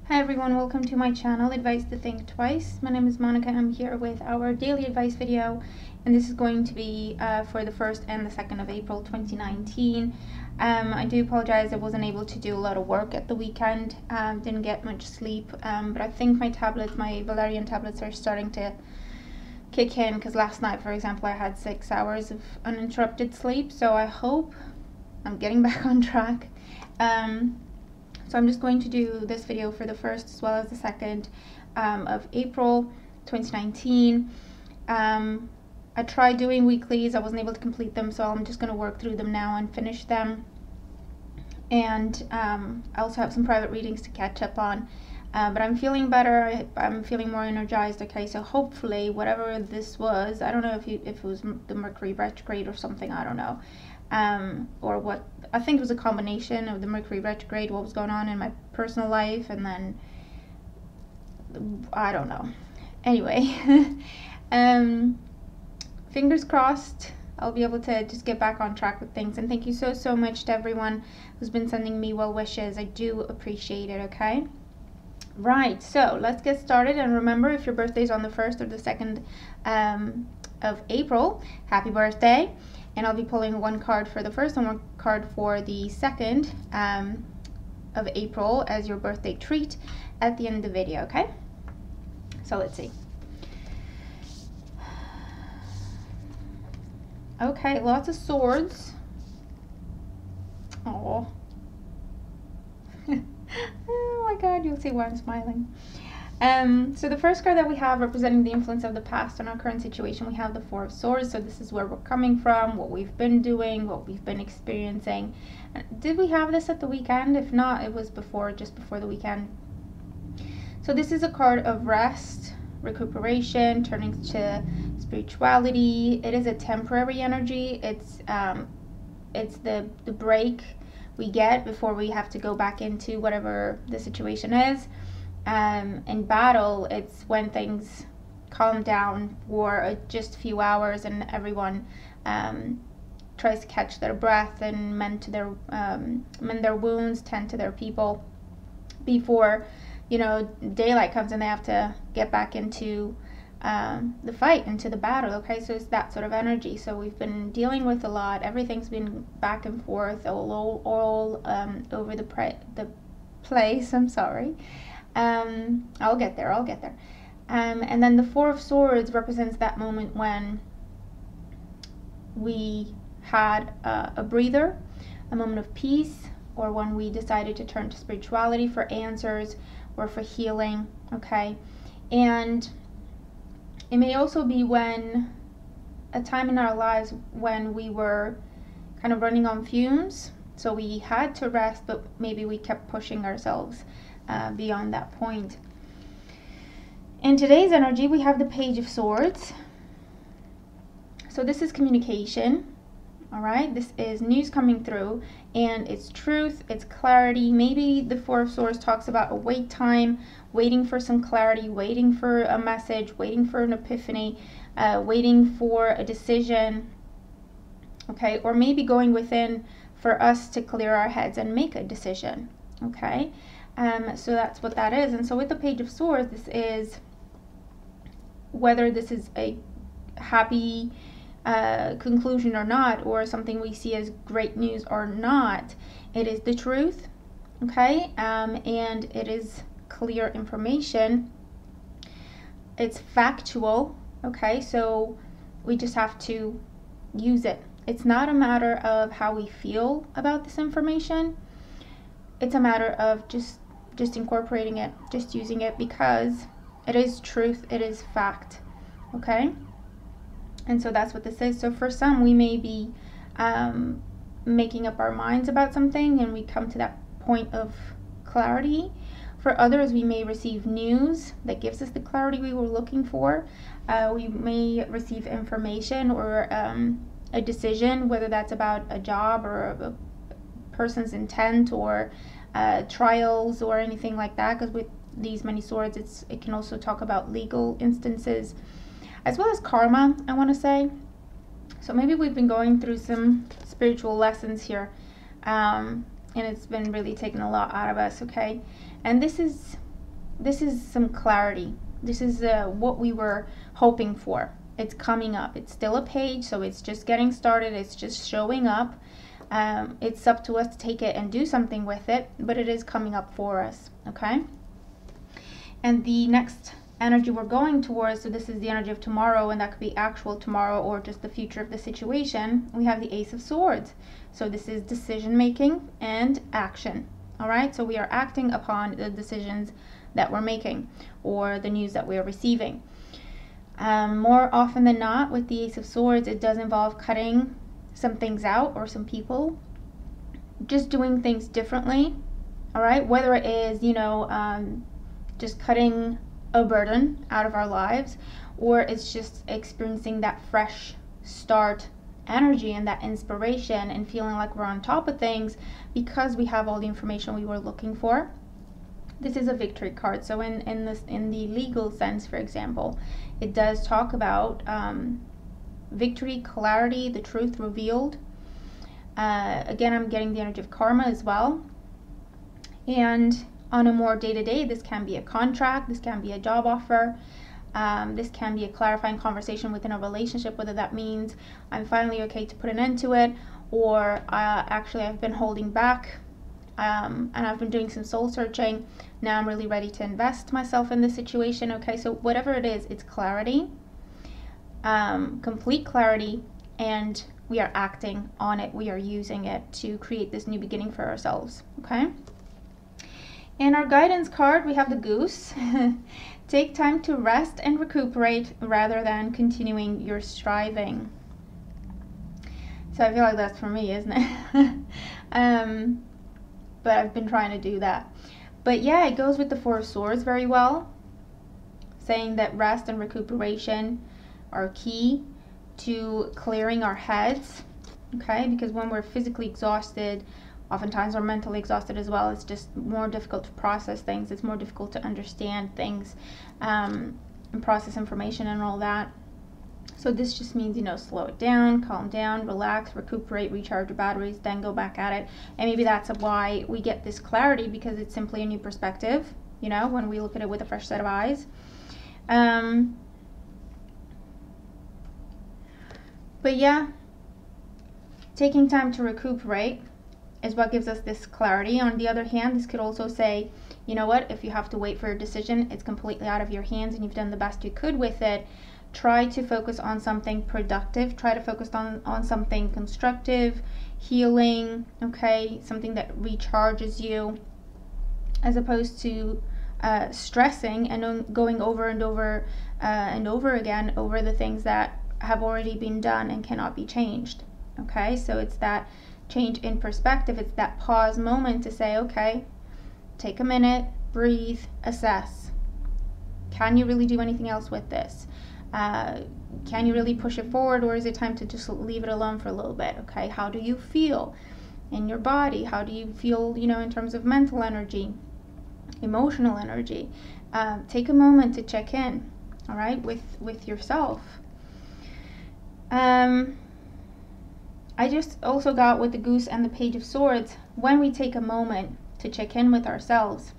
Hi everyone, welcome to my channel, Advice to Think Twice. My name is Monica. I'm here with our daily advice video, and this is going to be for the 1st and the 2nd of April 2019. I do apologize, I wasn't able to do a lot of work at the weekend, didn't get much sleep, but I think my valerian tablets are starting to kick in, because last night, for example, I had 6 hours of uninterrupted sleep, so I hope I'm getting back on track. So I'm just going to do this video for the 1st as well as the 2nd of April 2019. I tried doing weeklies, I wasn't able to complete them, so I'm just going to work through them now and finish them. And I also have some private readings to catch up on. But I'm feeling better, I'm feeling more energized, okay, so hopefully whatever this was, I don't know if it was the Mercury retrograde or something, I don't know. Or what, I think it was a combination of the Mercury retrograde, what was going on in my personal life, and then, I don't know. Anyway, fingers crossed I'll be able to just get back on track with things, and thank you so much to everyone who's been sending me well wishes. I do appreciate it, okay? Right, so let's get started, and remember, if your birthday is on the 1st or the 2nd of April, happy birthday. And I'll be pulling one card for the 1st and one card for the 2nd of April as your birthday treat at the end of the video, okay? So let's see. Okay, lots of swords. Oh. Oh my god, you'll see why I'm smiling. So the first card that we have representing the influence of the past on our current situation, we have the Four of Swords. So this is where we're coming from, what we've been doing, what we've been experiencing. Did we have this at the weekend? If not, it was just before the weekend. So this is a card of rest, recuperation, turning to spirituality. It is a temporary energy. It's the break we get before we have to go back into whatever the situation is. In battle, it's when things calm down for just a few hours and everyone tries to catch their breath and mend their wounds, tend to their people before, you know, daylight comes and they have to get back into the fight, into the battle, okay? So it's that sort of energy. So we've been dealing with a lot. Everything's been back and forth all over the place. I'm sorry. I'll get there. And then the Four of Swords represents that moment when we had a breather, a moment of peace, or when we decided to turn to spirituality for answers or for healing, okay? And it may also be when a time in our lives when we were kind of running on fumes, so we had to rest, but maybe we kept pushing ourselves beyond that point. In today's energy, we have the Page of Swords. So this is communication, all right? This is news coming through, and it's truth, it's clarity. Maybe the Four of Swords talks about a wait time, waiting for some clarity, waiting for a message, waiting for an epiphany, waiting for a decision, okay? Or maybe going within for us to clear our heads and make a decision, okay? So that's what that is. And so with the Page of Swords, this is whether this is a happy conclusion or not, or something we see as great news or not, it is the truth, okay? And it is clear information. It's factual, okay? So we just have to use it. It's not a matter of how we feel about this information. It's a matter of just incorporating it, just using it, because it is truth, it is fact, okay? And so that's what this is. So for some, we may be making up our minds about something and we come to that point of clarity. For others, we may receive news that gives us the clarity we were looking for. We may receive information or a decision, whether that's about a job or a person's intent or trials or anything like that, because with these many swords, it can also talk about legal instances as well as karma, I want to say. So maybe we've been going through some spiritual lessons here, and it's been really taking a lot out of us, okay? And this is this is some clarity. This is what we were hoping for. It's coming up. It's still a page, so it's just getting started. It's just showing up. It's up to us to take it and do something with it, but it is coming up for us, okay? And the next energy we're going towards, so this is the energy of tomorrow, and that could be actual tomorrow or just the future of the situation. We have the Ace of Swords. So this is decision making and action. All right, so we are acting upon the decisions that we're making or the news that we are receiving. More often than not, with the Ace of Swords, it does involve cutting some things out or some people, just doing things differently. All right, whether it is, just cutting a burden out of our lives, or it's just experiencing that fresh start energy and that inspiration and feeling like we're on top of things because we have all the information we were looking for. This is a victory card. So in the legal sense, for example, it does talk about victory, clarity, the truth revealed. Again, I'm getting the energy of karma as well. And on a more day-to-day, this can be a contract, this can be a job offer, this can be a clarifying conversation within a relationship, whether that means I'm finally okay to put an end to it, or actually I've been holding back and I've been doing some soul searching. Now I'm really ready to invest myself in this situation. Okay, so whatever it is, it's clarity, complete clarity, and we are acting on it. We are using it to create this new beginning for ourselves. Okay. In our guidance card, we have the Goose. Take time to rest and recuperate rather than continuing your striving. So I feel like that's for me, isn't it? But I've been trying to do that. But yeah, it goes with the Four of Swords very well, saying that rest and recuperation are key to clearing our heads. Okay, because when we're physically exhausted, oftentimes we're mentally exhausted as well. It's just more difficult to process things. It's more difficult to understand things and process information and all that. So this just means, slow it down, calm down, relax, recuperate, recharge your batteries, then go back at it. And maybe that's why we get this clarity, because it's simply a new perspective, when we look at it with a fresh set of eyes. But yeah, taking time to recuperate is what gives us this clarity. On the other hand, this could also say, you know what, if you have to wait for a decision, it's completely out of your hands and you've done the best you could with it. Try to focus on something productive. Try to focus on something constructive, healing, okay, something that recharges you, as opposed to stressing and going over and over and over again over the things that have already been done and cannot be changed. Okay, so it's that change in perspective. It's that pause moment to say, okay, take a minute, breathe, assess. Can you really do anything else with this? Can you really push it forward, or is it time to just leave it alone for a little bit? Okay, how do you feel in your body? How do you feel, in terms of mental energy, emotional energy? Take a moment to check in, all right, with yourself. I just also got with the Goose and the Page of Swords, when we take a moment to check in with ourselves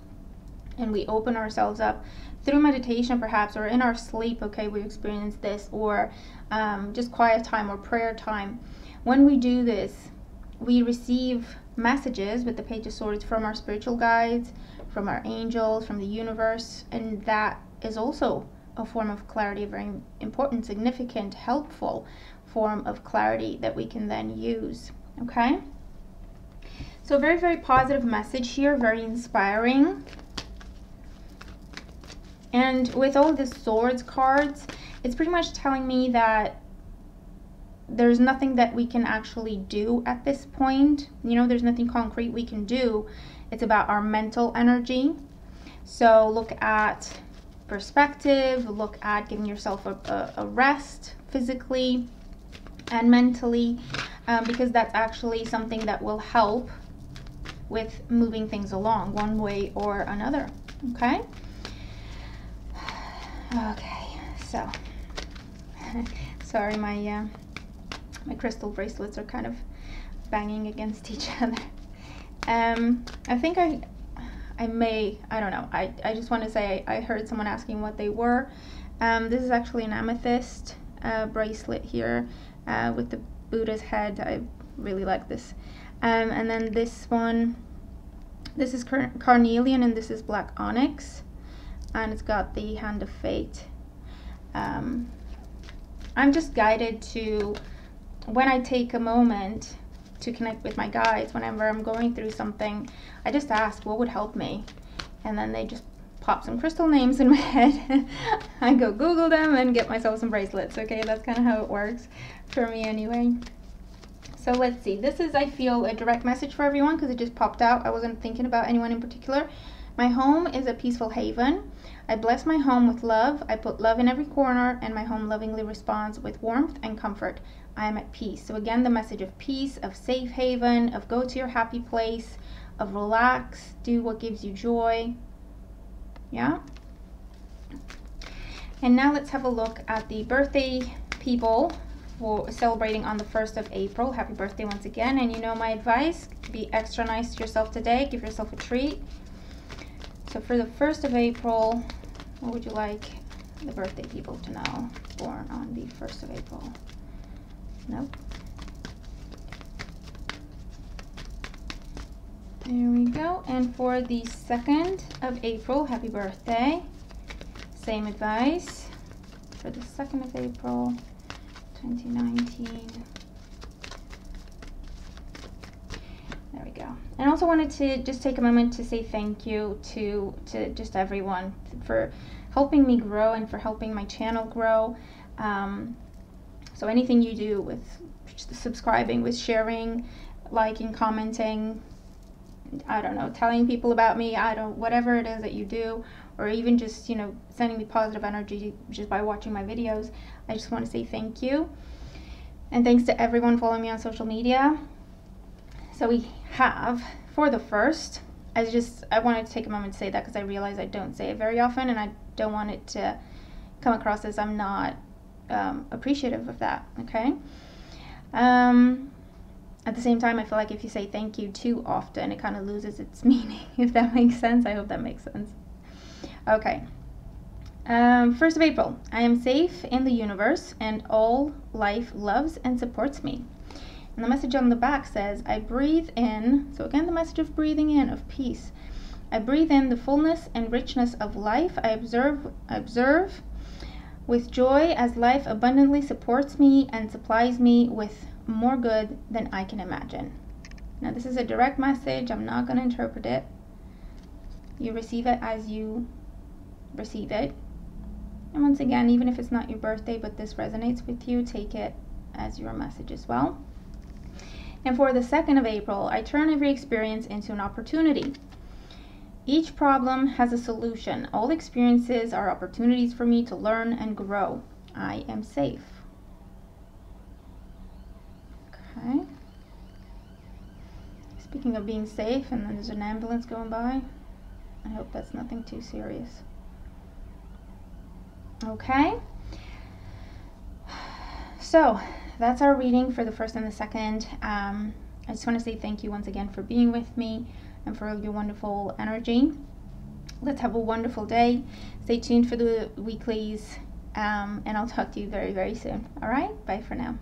and we open ourselves up through meditation perhaps, or in our sleep, okay, we experience this, or just quiet time or prayer time. When we do this, we receive messages with the Page of Swords from our spiritual guides, from our angels, from the universe, and that is also a form of clarity, a very important, significant, helpful form of clarity that we can then use. Okay, so very, very positive message here, very inspiring. And with all the Swords cards, it's pretty much telling me that there's nothing that we can actually do at this point. There's nothing concrete we can do. It's about our mental energy. So look at perspective, look at giving yourself a rest physically and mentally, because that's actually something that will help with moving things along one way or another. Okay. Okay, so sorry, my crystal bracelets are kind of banging against each other. I think I don't know. I just want to say I heard someone asking what they were. This is actually an amethyst bracelet here with the Buddha's head. I really like this. And then this one, this is carnelian, and this is black onyx, and it's got the hand of fate. I'm just guided to, when I take a moment to connect with my guides, whenever I'm going through something, I just ask what would help me, and then they just pop some crystal names in my head. I go Google them and get myself some bracelets. Okay, that's kind of how it works for me anyway. So let's see, this is, I feel, a direct message for everyone because it just popped out. I wasn't thinking about anyone in particular. My home is a peaceful haven. I bless my home with love. I put love in every corner, and my home lovingly responds with warmth and comfort. I am at peace. So again, the message of peace, of safe haven, of go to your happy place, of relax, do what gives you joy. Yeah? And now let's have a look at the birthday people for celebrating on the 1st of April. Happy birthday once again. And you know my advice, be extra nice to yourself today. Give yourself a treat. So for the 1st of April, what would you like the birthday people to know? Born on the 1st of April. Nope. There we go. And for the 2nd of April, happy birthday. Same advice for the 2nd of April, 2019. There we go. And I also wanted to just take a moment to say thank you to just everyone for helping me grow and for helping my channel grow. So anything you do with subscribing, with sharing, liking, commenting, I don't know, telling people about me, whatever it is that you do, or even just, you know, sending me positive energy just by watching my videos, I just want to say thank you. And thanks to everyone following me on social media. So we have, for the 1st, I wanted to take a moment to say that because I realize I don't say it very often, and I don't want it to come across as I'm not appreciative of that, okay? At the same time, I feel like if you say thank you too often, it kind of loses its meaning, if that makes sense. I hope that makes sense. Okay. 1st of April, I am safe in the universe, and all life loves and supports me. And the message on the back says, I breathe in, so again, the message of breathing in, of peace. I breathe in the fullness and richness of life. I observe with joy as life abundantly supports me and supplies me with more good than I can imagine. Now, this is a direct message. I'm not going to interpret it. You receive it as you receive it. And once again, even if it's not your birthday, but this resonates with you, take it as your message as well. And for the 2nd of April, I turn every experience into an opportunity. Each problem has a solution. All experiences are opportunities for me to learn and grow. I am safe. Okay. Speaking of being safe, and then there's an ambulance going by. I hope that's nothing too serious. Okay. So that's our reading for the 1st and the 2nd. I just want to say thank you once again for being with me and for your wonderful energy. Let's have a wonderful day. Stay tuned for the weeklies, and I'll talk to you very, very soon. All right? Bye for now.